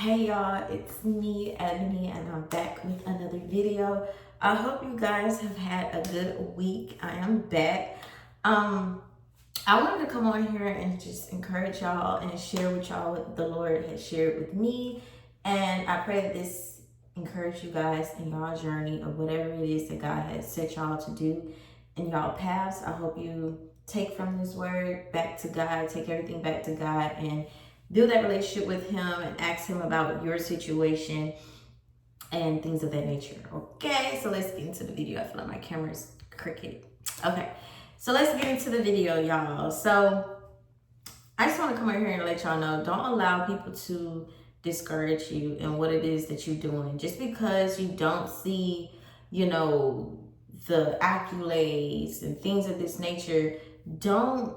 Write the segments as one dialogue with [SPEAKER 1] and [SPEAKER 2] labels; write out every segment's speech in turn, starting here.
[SPEAKER 1] Hey y'all, it's me, Ebony, and I'm back with another video. I hope you guys have had a good week. I am back. I wanted to come on here and just encourage y'all and share with y'all what the Lord has shared with me. And I pray that this encourage you guys in y'all journey of whatever it is that God has set y'all to do in y'all paths. I hope you take from this word back to God, take everything back to God, and build that relationship with Him and ask Him about your situation and things of that nature. Okay, so let's get into the video. I feel like my camera's crooked. Okay, so let's get into the video, y'all. So I just want to come over here and let y'all know, don't allow people to discourage you in what it is that you're doing. Just because you don't see, the accolades and things of this nature, don't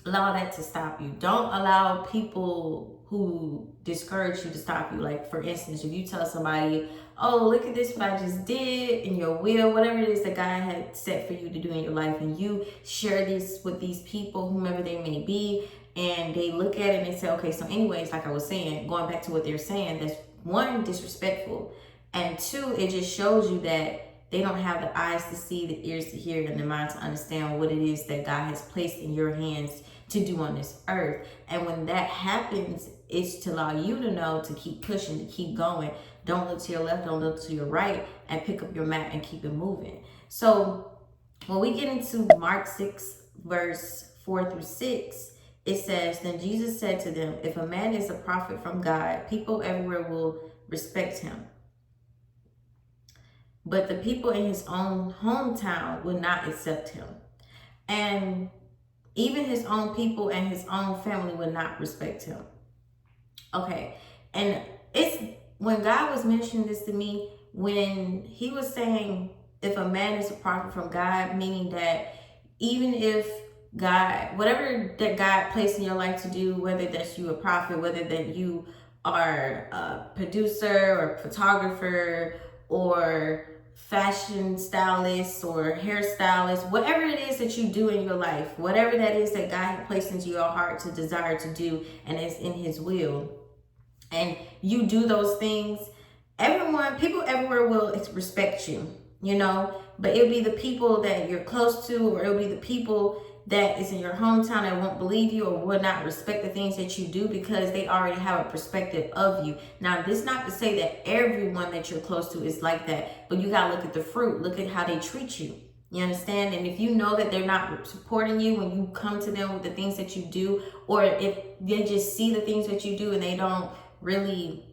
[SPEAKER 1] allow that to stop you. Don't allow people who discourage you to stop you. Like, for instance, if you tell somebody, oh, look at this, what I just did in your will, whatever it is that God had set for you to do in your life, and you share this with these people, whomever they may be, and they look at it and they say, okay, so anyways, like I was saying, going back to what they're saying, that's one, disrespectful, and two, it just shows you that they don't have the eyes to see, the ears to hear, and the mind to understand what it is that God has placed in your hands to do on this earth. And when that happens, it's to allow you to know to keep pushing, to keep going. Don't look to your left, don't look to your right, and pick up your mat and keep it moving. So when we get into Mark 6, verse 4 through 6, it says, then Jesus said to them, if a man is a prophet from God, people everywhere will respect him. But the people in his own hometown will not accept him. And even his own people and his own family would not respect him. Okay. And it's when God was mentioning this to me, when he was saying, if a man is a prophet from God, meaning that even if God, whatever that God placed in your life to do, whether that's you a prophet, whether that you are a producer or photographer or fashion stylist or hairstylist, whatever it is that you do in your life, whatever that is that God placed into your heart to desire to do and is in his will, and you do those things, people everywhere will respect you, but it'll be the people that you're close to, or it'll be the people that is in your hometown that won't believe you or will not respect the things that you do, because they already have a perspective of you. Now, this is not to say that everyone that you're close to is like that, but you gotta look at the fruit, look at how they treat you. You understand? And if you know that they're not supporting you when you come to them with the things that you do, or if they just see the things that you do and they don't really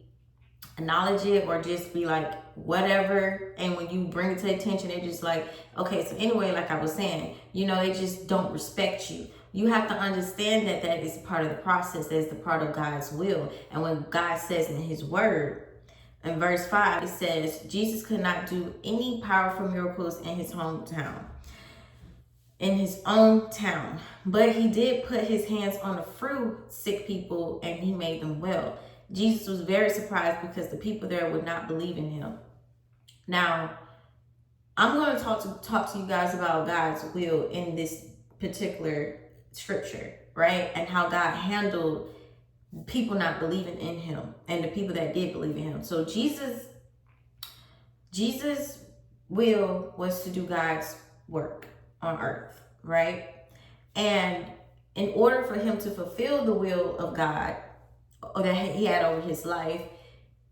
[SPEAKER 1] acknowledge it, or just be like whatever, and when you bring it to attention, they're just like, okay, so anyway, like I was saying, they just don't respect you. You have to understand that that is part of the process, that is the part of God's will. And when God says in his word, in verse 5, it says, Jesus could not do any powerful miracles in his hometown, in his own town, but he did put his hands on a few sick people and he made them well. Jesus was very surprised because the people there would not believe in him. Now, I'm going to talk to you guys about God's will in this particular scripture, right? And how God handled people not believing in him and the people that did believe in him. So Jesus' will was to do God's work on earth, right? And in order for him to fulfill the will of God, or that he had over his life,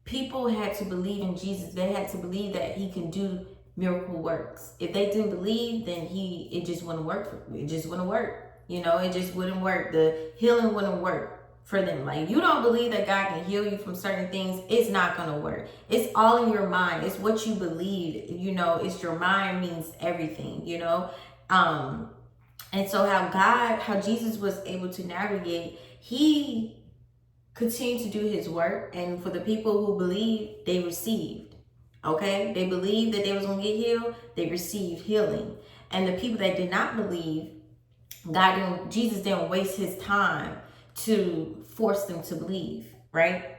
[SPEAKER 1] people had to believe in Jesus. They had to believe that he can do miracle works. If they didn't believe, then it just wouldn't work. It just wouldn't work. It just wouldn't work. The healing wouldn't work for them. Like, you don't believe that God can heal you from certain things, it's not gonna work. It's all in your mind. It's what you believe. It's your mind means everything. And so how Jesus was able to navigate, he continue to do his work, and for the people who believed, they received. Okay, they believed that they was gonna get healed, they received healing. And the people that did not believe, Jesus didn't waste his time to force them to believe, right?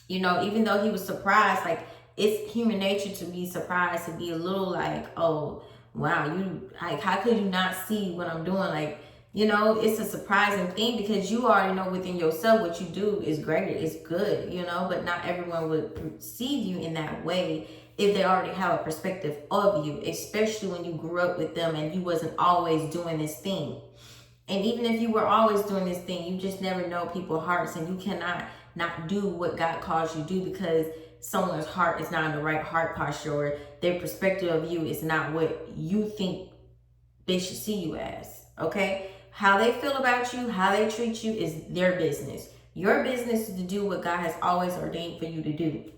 [SPEAKER 1] Even though he was surprised, like, it's human nature to be surprised, to be a little like, oh wow, how could you not see what I'm doing? Like, It's a surprising thing because you already know within yourself what you do is great, it's good, but not everyone would perceive you in that way if they already have a perspective of you, especially when you grew up with them and you wasn't always doing this thing. And even if you were always doing this thing, you just never know people's hearts, and you cannot not do what God calls you to do because someone's heart is not in the right heart posture, or their perspective of you is not what you think they should see you as, okay? How they feel about you, how they treat you is their business. Your business is to do what God has always ordained for you to do,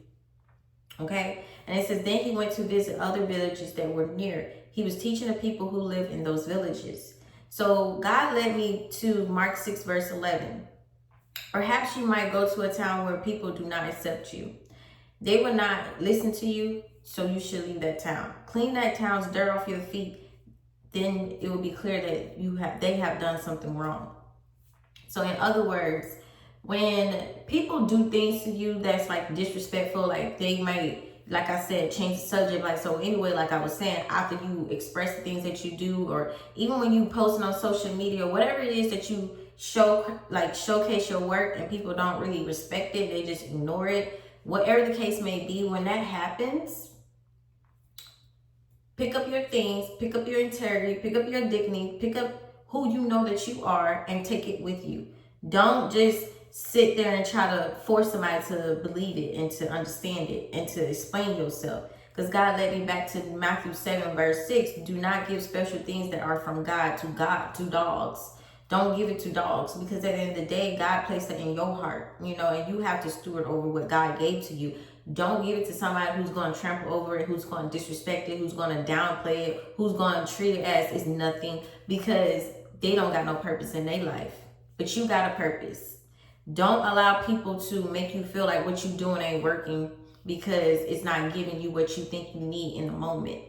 [SPEAKER 1] okay? And it says, then he went to visit other villages that were near. He was teaching the people who lived in those villages. So God led me to Mark 6 verse 11. Perhaps you might go to a town where people do not accept you. They will not listen to you, so you should leave that town. Clean that town's dirt off your feet. Then it will be clear that they have done something wrong. So in other words, when people do things to you that's like disrespectful, like they might, like I said, change the subject. Like, so anyway, like I was saying, after you express the things that you do, or even when you posting on social media, whatever it is that you showcase your work and people don't really respect it, they just ignore it, whatever the case may be, when that happens, pick up your things, pick up your integrity, pick up your dignity, pick up who you know that you are, and take it with you. Don't just sit there and try to force somebody to believe it and to understand it and to explain yourself. Because God led me back to Matthew 7 verse 6. Do not give special things that are from God to dogs. Don't give it to dogs, because at the end of the day, God placed it in your heart, and you have to steward over what God gave to you. Don't give it to somebody who's going to trample over it, who's going to disrespect it, who's going to downplay it, who's going to treat it as it's nothing, because they don't got no purpose in their life. But you got a purpose. Don't allow people to make you feel like what you're doing ain't working because it's not giving you what you think you need in the moment.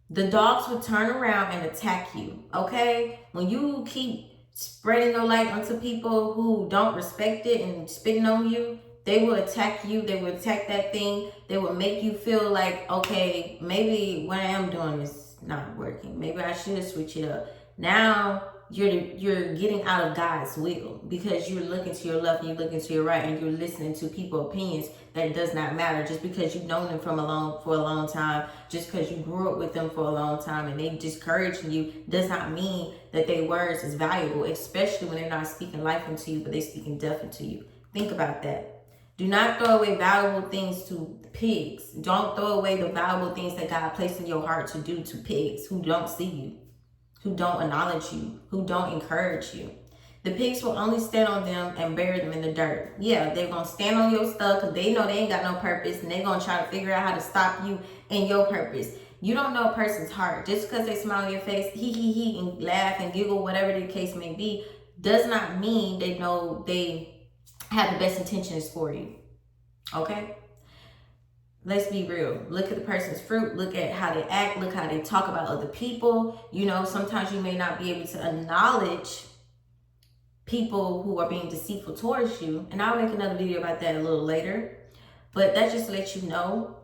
[SPEAKER 1] The dogs will turn around and attack you, okay? When you keep spreading your light onto people who don't respect it and spitting on you, they will attack you. They will attack that thing. They will make you feel like, okay, maybe what I am doing is not working. Maybe I should switch it up. Now you're getting out of God's will because you're looking to your left and you're looking to your right and you're listening to people's opinions that does not matter. Just because you've known them for a long time, just because you grew up with them for a long time and they discouraging you, does not mean that their words is valuable, especially when they're not speaking life into you, but they're speaking death into you. Think about that. Do not throw away valuable things to pigs. Don't throw away the valuable things that God placed in your heart to do to pigs who don't see you, who don't acknowledge you, who don't encourage you. The pigs will only stand on them and bury them in the dirt. Yeah, they're going to stand on your stuff because they know they ain't got no purpose, and they're going to try to figure out how to stop you and your purpose. You don't know a person's heart. Just because they smile on your face, he, and laugh and giggle, whatever the case may be, does not mean they know they have the best intentions for you. Okay? Let's be real. Look at the person's fruit. Look at how they act. Look how they talk about other people. Sometimes you may not be able to acknowledge people who are being deceitful towards you. And I'll make another video about that a little later. But that just lets you know,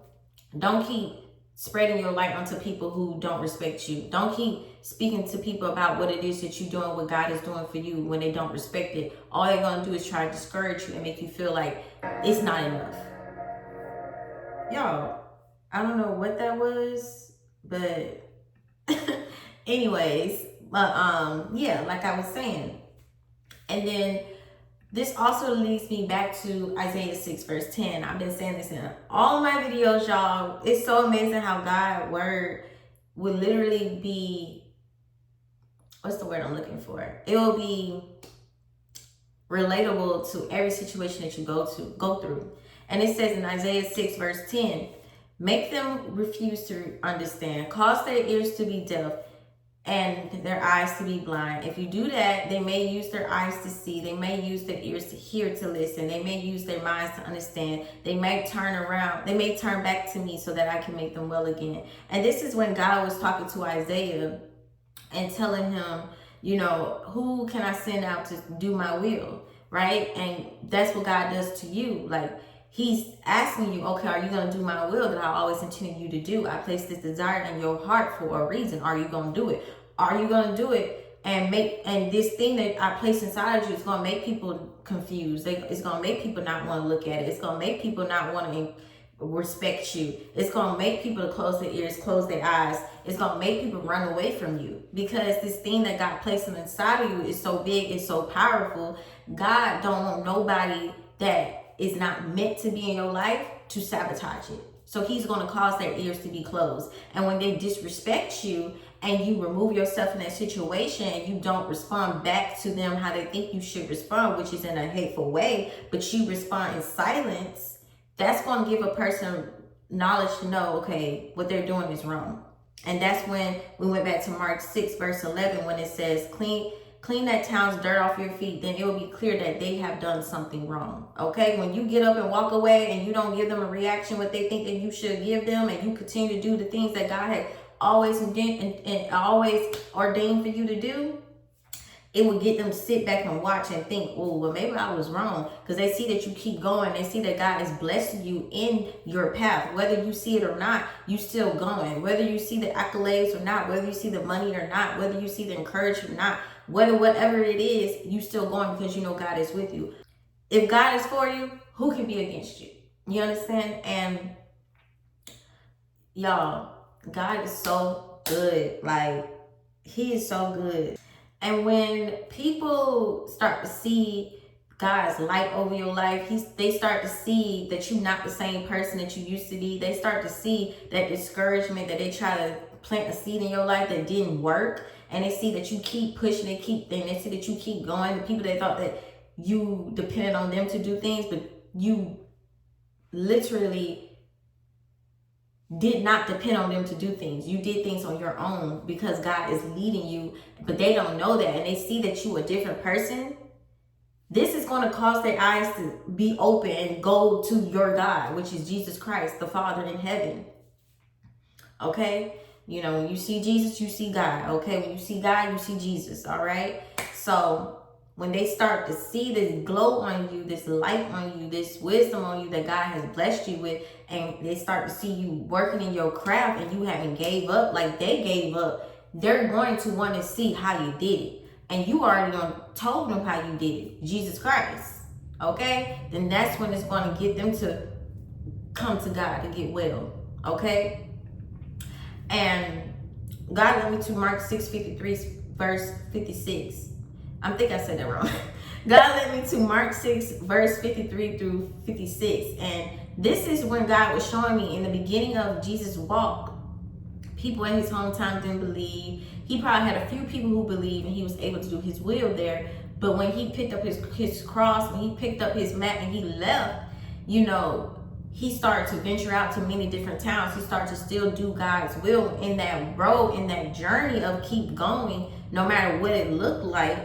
[SPEAKER 1] don't keep spreading your light onto people who don't respect you. Don't keep speaking to people about what it is that you're doing, what God is doing for you when they don't respect it. All they're going to do is try to discourage you and make you feel like it's not enough. Y'all, I don't know what that was, but anyways, yeah, like I was saying. And then this also leads me back to Isaiah 6 verse 10. I've been saying this in all my videos, y'all. It's so amazing how God's word will literally be, what's the word I'm looking for? It will be relatable to every situation that you go through. And it says in Isaiah 6 verse 10, make them refuse to understand, cause their ears to be deaf and their eyes to be blind. If you do that, they may use their eyes to see, they may use their ears to hear, to listen, they may use their minds to understand, they may turn around, they may turn back to me so that I can make them well again. And this is when God was talking to Isaiah and telling him, who can I send out to do my will, right? And that's what God does to you. Like, He's asking you, okay, are you going to do my will that I always intended you to do? I placed this desire in your heart for a reason. Are you going to do it? Are you going to do it and this thing that I place inside of you is going to make people confused. It's going to make people not want to look at it. It's going to make people not want to respect you. It's going to make people to close their ears, close their eyes. It's going to make people run away from you, because this thing that God placed inside of you is so big, it's so powerful. God don't want nobody that is not meant to be in your life to sabotage it. So he's going to cause their ears to be closed. And when they disrespect you and you remove yourself in that situation and you don't respond back to them how they think you should respond, which is in a hateful way, but you respond in silence, that's going to give a person knowledge to know, okay, what they're doing is wrong. And that's when we went back to Mark 6 verse 11, when it says, clean that town's dirt off your feet, then it will be clear that they have done something wrong. Okay, when you get up and walk away and you don't give them a reaction what they think that you should give them, and you continue to do the things that God had always always ordained for you to do, it will get them to sit back and watch and think, oh, well, maybe I was wrong. Because they see that you keep going. They see that God is blessing you in your path. Whether you see it or not, you still going. Whether you see the accolades or not, whether you see the money or not, whether you see the encouragement or not, whatever it is, you still going because you know God is with you. If God is for you, who can be against you? You understand? And y'all, God is so good. Like, he is so good. And when people start to see God's light over your life, they start to see that you're not the same person that you used to be. They start to see that discouragement that they try to plant a seed in your life that didn't work. And they see that you keep pushing, they see that you keep going. The people that thought that you depended on them to do things, but you literally did not depend on them to do things. You did things on your own because God is leading you, but they don't know that, and they see that you a different person. This is going to cause their eyes to be open and go to your God, which is Jesus Christ, the Father in heaven. Okay? You know, when you see Jesus, you see God. Okay? When you see God, you see Jesus. All right? So when they start to see this glow on you, this light on you, this wisdom on you that God has blessed you with, and they start to see you working in your craft and you haven't gave up like they gave up, they're going to want to see how you did it. And you already told them how you did it, Jesus Christ. Okay? Then that's when it's going to get them to come to God to get well. Okay? And God led me to Mark 6:53 verse 56. I think I said that wrong. God led me to Mark 6 verse 53 through 56. And this is when God was showing me in the beginning of Jesus' walk, people in his hometown didn't believe. He probably had a few people who believed and he was able to do his will there. But when he picked up his cross, when he picked up his mat and he left, you know, he started to venture out to many different towns. He started to still do God's will in that road, in that journey of keep going, no matter what it looked like.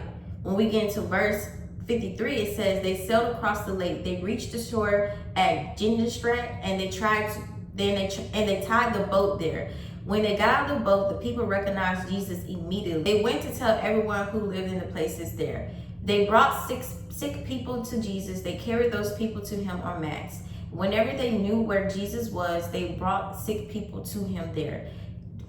[SPEAKER 1] When we get into verse 53, it says, they sailed across the lake. They reached the shore at Gennesaret, and they tied the boat there. When they got out of the boat, the people recognized Jesus immediately. They went to tell everyone who lived in the places there. They brought sick people to Jesus. They carried those people to him on mats. Whenever they knew where Jesus was, they brought sick people to him there.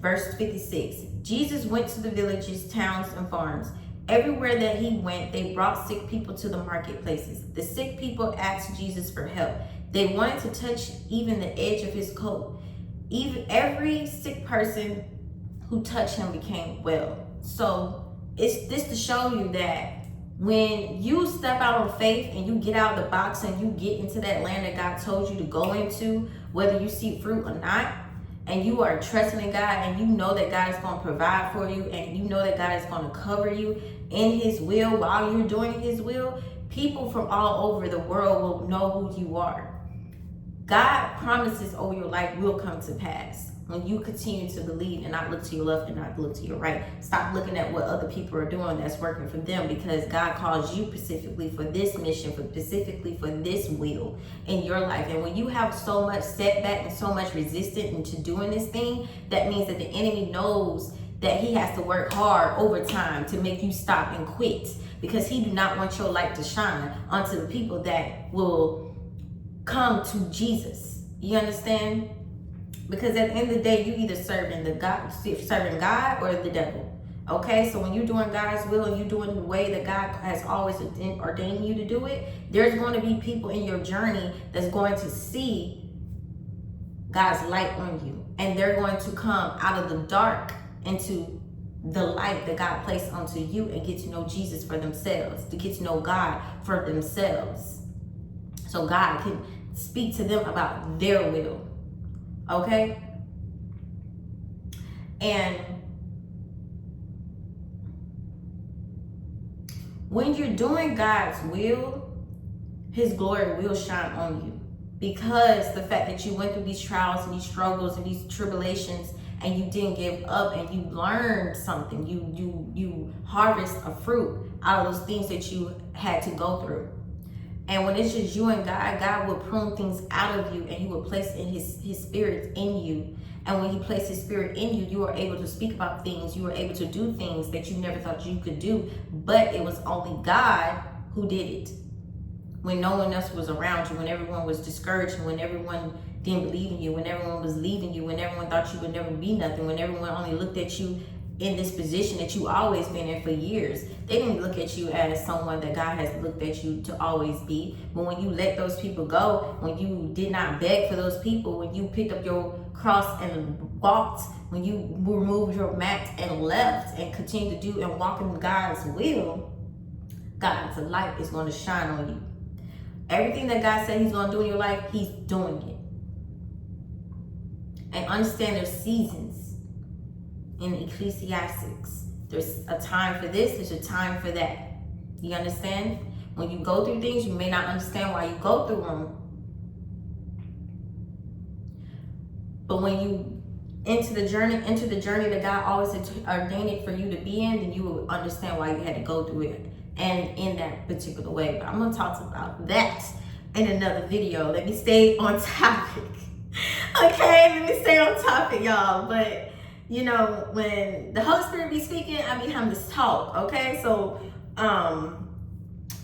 [SPEAKER 1] Verse 56, Jesus went to the villages, towns, and farms. Everywhere that he went, they brought sick people to the marketplaces. The sick people asked Jesus for help. They wanted to touch even the edge of his coat. Every sick person who touched him became well. So it's this to show you that when you step out on faith and you get out of the box and you get into that land that God told you to go into, whether you see fruit or not, and you are trusting in God and you know that God is going to provide for you and you know that God is going to cover you in his will while you're doing his will, people from all over the world will know who you are. God promises over your life will come to pass when you continue to believe and not look to your left and not look to your right. Stop looking at what other people are doing that's working for them, because God calls you specifically for this mission, specifically for this will in your life. And when you have so much setback and so much resistance into doing this thing, that means that the enemy knows that he has to work hard overtime to make you stop and quit, because he do not want your light to shine onto the people that will come to Jesus. You understand? Because at the end of the day, you either serving God or the devil. Okay, so when you're doing God's will and you're doing the way that God has always ordained you to do it, there's going to be people in your journey that's going to see God's light on you. And they're going to come out of the dark into the light that God placed onto you and get to know Jesus for themselves, to get to know God for themselves. So God can speak to them about their will. Okay? And when you're doing God's will, his glory will shine on you. Because the fact that you went through these trials and these struggles and these tribulations and you didn't give up and you learned something, you harvest a fruit out of those things that you had to go through. And when it's just you and God, God will prune things out of you and he will place in his spirit in you. And when he placed his spirit in you, you are able to speak about things. You are able to do things that you never thought you could do. But it was only God who did it. When no one else was around you, when everyone was discouraged, when everyone didn't believe in you, when everyone was leaving you, when everyone thought you would never be nothing, when everyone only looked at you in this position that you always been in for years. They didn't look at you as someone that God has looked at you to always be. But when you let those people go, when you did not beg for those people, when you picked up your cross and walked, when you removed your mat and left and continued to do and walk in God's will, God's light is going to shine on you. Everything that God said he's going to do in your life, he's doing it. And understand there's seasons in Ecclesiastics. There's a time for this, there's a time for that. You understand? When you go through things, you may not understand why you go through them. But when you enter the journey that God always ordained it for you to be in, then you will understand why you had to go through it. And in that particular way. But I'm going to talk about that in another video. Let me stay on topic. Okay, let me stay on topic, y'all. But, you know, when the Holy Spirit be speaking, I be having this talk, okay? So,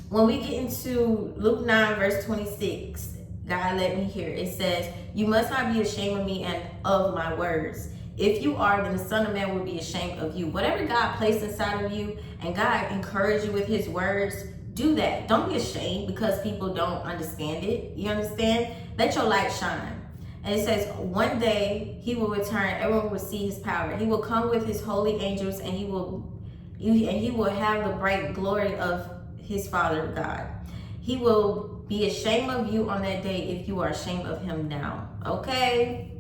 [SPEAKER 1] when we get into Luke 9, verse 26, God let me hear. It says, you must not be ashamed of me and of my words. If you are, then the Son of Man will be ashamed of you. Whatever God placed inside of you and God encouraged you with his words, do that. Don't be ashamed because people don't understand it. You understand? Let your light shine. And it says, one day he will return. Everyone will see his power. He will come with his holy angels and he will have the bright glory of his Father God. He will be ashamed of you on that day if you are ashamed of him now. Okay?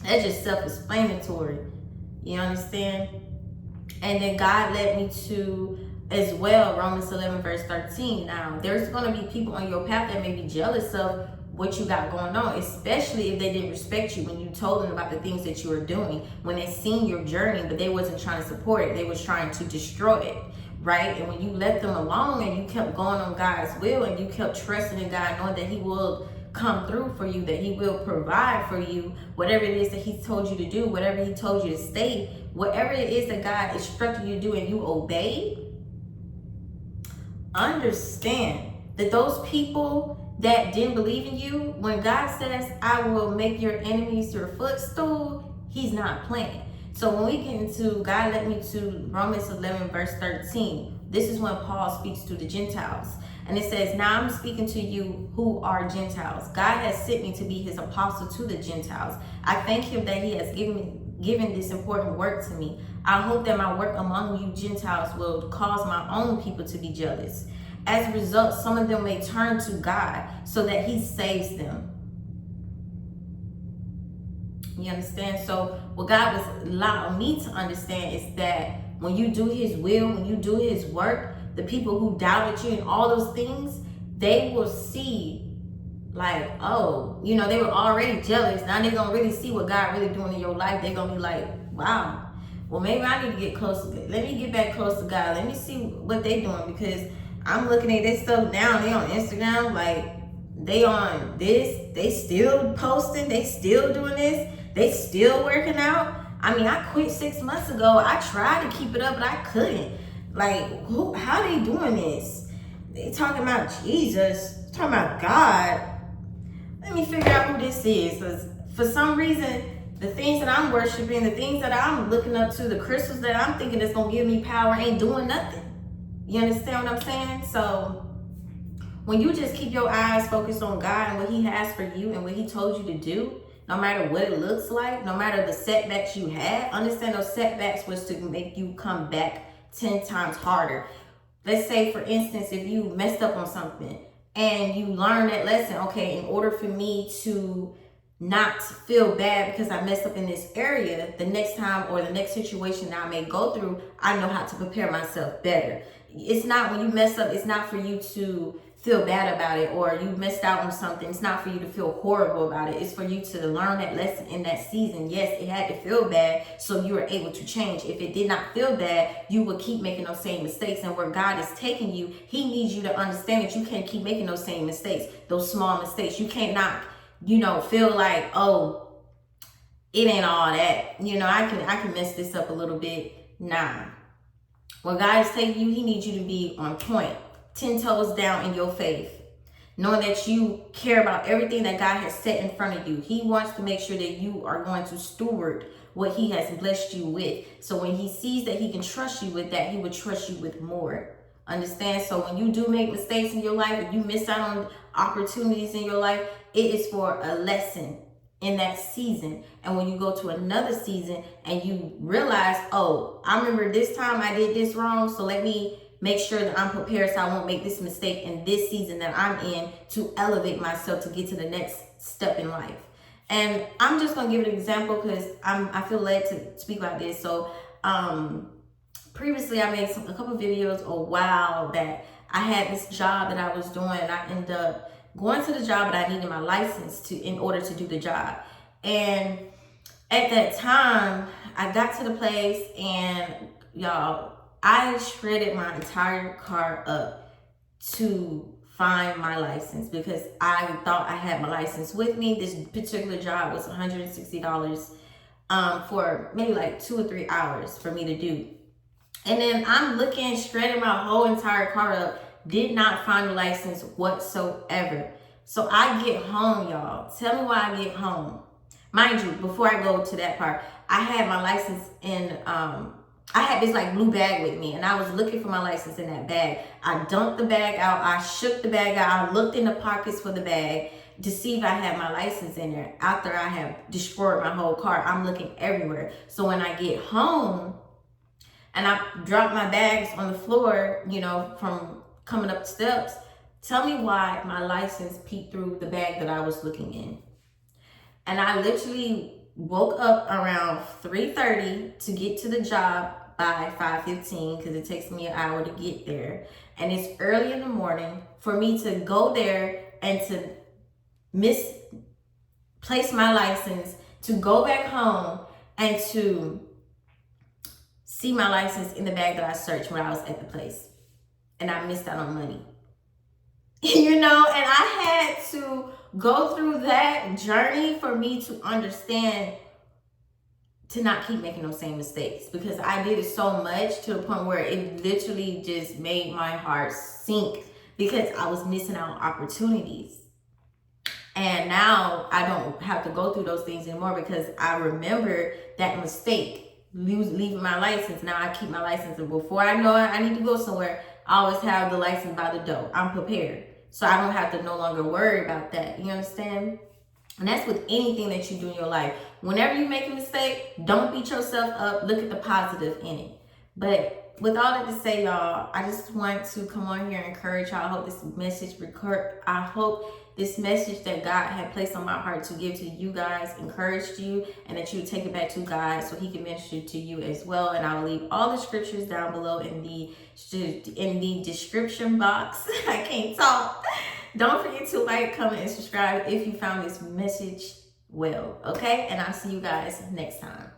[SPEAKER 1] That's just self-explanatory. You understand? And then God led me to, as well, Romans 11, verse 13. Now, there's going to be people on your path that may be jealous of what you got going on, especially if they didn't respect you when you told them about the things that you were doing, when they seen your journey, but they wasn't trying to support it. They was trying to destroy it, right? And when you let them alone and you kept going on God's will and you kept trusting in God, knowing that he will come through for you, that he will provide for you, whatever it is that he told you to do, whatever he told you to state, whatever it is that God instructed you to do and you obey, understand that those people that didn't believe in you, when God says, I will make your enemies your footstool, he's not playing. So when we get into, God led me to Romans 11, verse 13. This is when Paul speaks to the Gentiles. And it says, now I'm speaking to you who are Gentiles. God has sent me to be his apostle to the Gentiles. I thank him that he has given this important work to me. I hope that my work among you Gentiles will cause my own people to be jealous. As a result, some of them may turn to God so that he saves them. You understand? So what God was allowing me to understand is that when you do his will, when you do his work, the people who doubted you and all those things, they will see like, oh, you know, they were already jealous. Now they're going to really see what God really doing in your life. They're going to be like, wow, well, maybe I need to get close to God. Let me get back close to God. Let me see what they're doing, because I'm looking at this stuff now. They on Instagram, like they on this, they still posting, they still doing this, they still working out. I mean, I quit 6 months ago. I tried to keep it up, but I couldn't. Like, how they doing this? They talking about Jesus, talking about God. Let me figure out who this is. Because for some reason, The things that I'm worshiping, the things that I'm looking up to, the crystals that I'm thinking that's gonna give me power ain't doing nothing. You understand what I'm saying? So when you just keep your eyes focused on God and what he has for you and what he told you to do, no matter what it looks like, no matter the setbacks you had, understand those setbacks was to make you come back 10 times harder. Let's say, for instance, if you messed up on something and you learn that lesson, okay, in order for me to not feel bad because I messed up in this area, the next time or the next situation that I may go through, I know how to prepare myself better. It's not, when you mess up, it's not for you to feel bad about it, or you missed out on something. It's not for you to feel horrible about it. It's for you to learn that lesson in that season. Yes, it had to feel bad, so you were able to change. If it did not feel bad, you would keep making those same mistakes. And where God is taking you, he needs you to understand that you can't keep making those same mistakes, those small mistakes. You can't not, feel like, oh, it ain't all that. I can mess this up a little bit. Nah. When God is taking you, he needs you to be on point, 10 toes down in your faith, knowing that you care about everything that God has set in front of you. He wants to make sure that you are going to steward what he has blessed you with. So when he sees that he can trust you with that, he would trust you with more. Understand? So when you do make mistakes in your life, if you miss out on opportunities in your life, it is for a lesson in that season. And when you go to another season and you realize, oh, I remember this time I did this wrong, so let me make sure that I'm prepared so I won't make this mistake in this season that I'm in, to elevate myself to get to the next step in life. And I'm just gonna give an example because I feel led to speak about this. So previously I made a couple videos a while that I had this job that I was doing, and I ended up going to the job, but I needed my license in order to do the job. And at that time, I got to the place, and y'all, I shredded my entire car up to find my license because I thought I had my license with me. This particular job was $160 for maybe like 2 or 3 hours for me to do. And then I'm looking, shredding my whole entire car up, did not find a license whatsoever. So I get home, y'all. Tell me why I get home. Mind you, before I go to that part, I had my license in, I had this like blue bag with me, and I was looking for my license in that bag. I dumped the bag out. I shook the bag out. I looked in the pockets for the bag to see if I had my license in there. After I have destroyed my whole car, I'm looking everywhere. So when I get home and I drop my bags on the floor, from coming up the steps, tell me why my license peeked through the bag that I was looking in. And I literally woke up around 3:30 to get to the job by 5:15 because it takes me an hour to get there. And it's early in the morning for me to go there and to misplace my license, to go back home and to see my license in the bag that I searched when I was at the place. And I missed out on money. And I had to go through that journey for me to understand to not keep making those same mistakes, because I did it so much to the point where it literally just made my heart sink because I was missing out on opportunities. And now I don't have to go through those things anymore because I remember that mistake, leaving my license. Now I keep my license, and before I know it, I need to go somewhere, I always have the license by the door. I'm prepared. So I don't have to no longer worry about that. You understand? And that's with anything that you do in your life. Whenever you make a mistake, don't beat yourself up. Look at the positive in it. But with all that to say, y'all, I just want to come on here and encourage y'all. I hope this message that God had placed on my heart to give to you guys encouraged you, and that you would take it back to God so he can minister to you as well. And I will leave all the scriptures down below in the description box. I can't talk. Don't forget to like, comment, and subscribe if you found this message well, okay? And I'll see you guys next time.